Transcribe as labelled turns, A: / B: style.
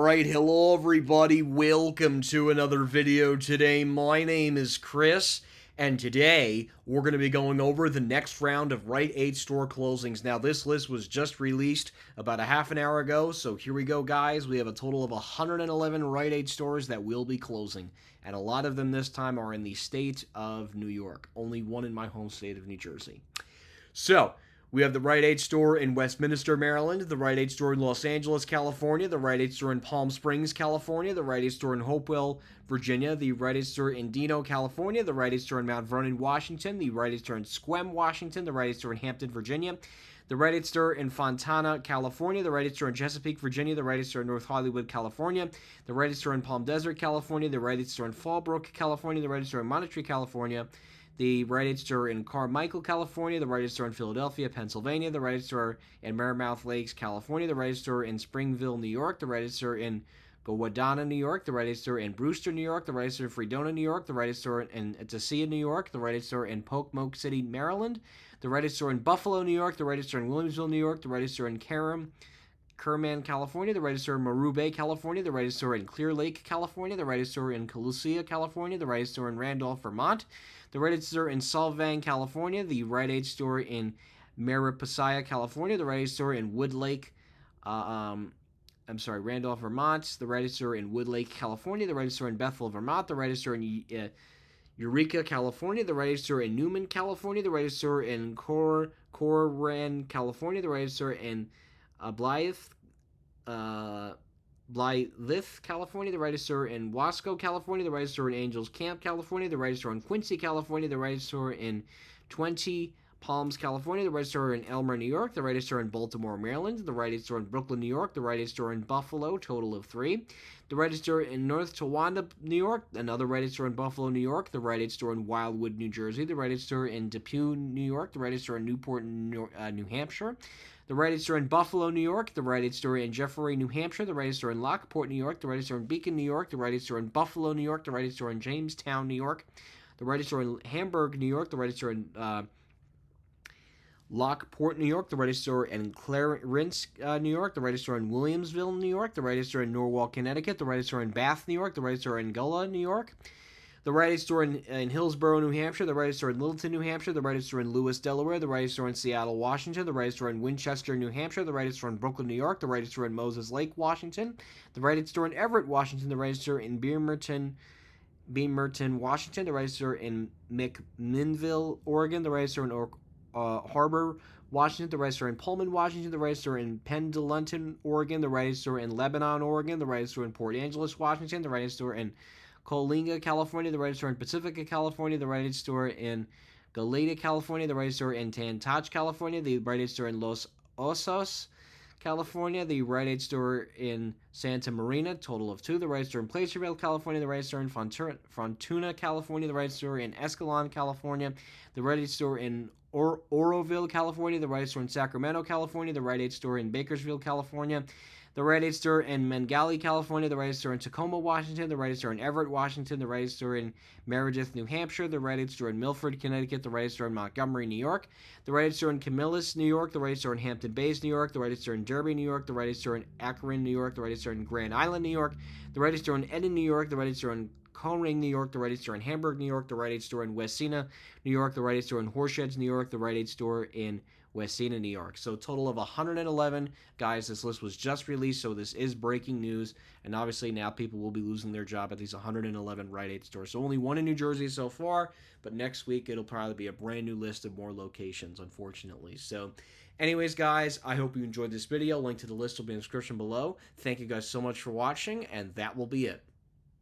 A: Alright, hello everybody, welcome to another video today. My name is Chris, and today we're going to be going over the next round of Rite store closings. Now, this list was just released about a half an hour ago, so here we go, guys. We have a total of 111 Rite stores that will be closing, and a lot of them this time are in the state of New York. Only one in my home state of New Jersey. So, we have the Rite store in Westminster, Maryland, the Rite store in Los Angeles, California, the Rite store in Palm Springs, California, the Rite store in Hopewell, Virginia, the Rite store in Dino, California, the Rite store in Mount Vernon, Washington, the Rite store in Sequim, Washington, the Rite store in Hampton, Virginia, the Rite store in Fontana, California, the Rite store in Chesapeake, Virginia, the Rite store in North Hollywood, California, the Rite store in Palm Desert, California, the Rite store in Fallbrook, California, the Rite store in Monterey, California, the Rite store in Carmichael, California, the Rite store in Philadelphia, Pennsylvania, the Rite store in Merrimouth Lakes, California, the Rite store in Springville, New York, the Rite store in Gowanda, New York, the Rite store in Brewster, New York, the Rite store in Fredonia, New York, the Rite store in Tasia, New York, the Rite store in Pocomoke City, Maryland, the Rite store in Buffalo, New York, the Rite store in Williamsville, New York, the Rite store in Kerman, California, the Rite store in Maru Bay, California, the Rite store in Clear Lake, California, the Rite store in Calusia, California, the Rite store in Randolph, Vermont, the Rite store in Solvang, California, the Rite store in Mariposa, California, the Rite store in Randolph, Vermont, the Rite store in Woodlake, California, the Rite store in Bethel, Vermont, the Rite store in Eureka, California, the Rite store in Newman, California, the Rite store in Coran, California, the Rite store in Blythe, California, the Rite store in Wasco, California, the Rite store in Angels Camp, California, the Rite store in Quincy, California, the Rite store in 20 Palms, California, the Rite store in Elmer, New York, the Rite store in Baltimore, Maryland, the Rite store in Brooklyn, New York, the Rite store in Buffalo, total of 3, the Rite store in North Towanda, New York, another Rite store in Buffalo, New York, the Rite store in Wildwood, New Jersey, the Rite store in Depew, New York, the Rite store in Newport, New Hampshire, the Rite store in Buffalo, New York, the Rite store in Jeffrey, New Hampshire, the Rite store in Lockport, New York, the Rite store in Beacon, New York, the Rite store in Buffalo, New York, the Rite store in Jamestown, New York, the Rite store in Hamburg, New York, the Rite store in Lockport, New York, the Rite store in Clarence, New York, the Rite store in Williamsville, New York, the Rite store in Norwalk, Connecticut, the Rite store in Bath, New York, the Rite store in Gullah, New York, the Rite store in Hillsborough, New Hampshire, the Rite store in Littleton, New Hampshire, the Rite store in Lewis, Delaware, the Rite store in Seattle, Washington, the Rite store in Winchester, New Hampshire, the Rite store in Brooklyn, New York, the Rite store in Moses Lake, Washington, the Rite store in Everett, Washington, the Rite store in Beamerton, Washington, the Rite store in McMinnville, Oregon, the Rite store in Harbor, Washington, the Rite store in Pullman, Washington, the Rite store in Pendleton, Oregon, the Rite store in Lebanon, Oregon, the Rite store in Port Angeles, Washington, the Rite store in Coalinga, California, the Rite store in Pacifica, California, the Rite store in Galata, California, the Rite store in Tantach, California, the Rite store in Los Osos, California, the Rite store in Santa Marina, total of 2, the Rite store in Placerville, California, the Rite store in Fontuna, California, the Rite store in Escalon, California, the Rite store in Oroville, California, the Rite store in Sacramento, California, the Rite store in Bakersfield, California, the Rite store in Mangali, California, the Rite store in Tacoma, Washington, the Rite store in Everett, Washington, the Rite store in Meredith, New Hampshire, the Rite store in Milford, Connecticut, the Rite store in Montgomery, New York, the Rite store in Camillus, New York, the Rite store in Hampton Bays, New York, the Rite store in Derby, New York, the Rite store in Akron, New York, the Rite store in Grand Island, New York, the Rite store in Eden, New York, the Rite store in Conring, New York, the Rite store in Hamburg, New York, the Rite store in Westina, New York, the Rite store in Horsheds, New York, the Rite store in Westina, New York. So a total of 111. Guys, this list was just released, so this is breaking news. And obviously now people will be losing their job at these 111 Rite stores. So only one in New Jersey so far, but next week it'll probably be a brand new list of more locations, unfortunately. So anyways, guys, I hope you enjoyed this video. Link to the list will be in the description below. Thank you guys so much for watching, and that will be it.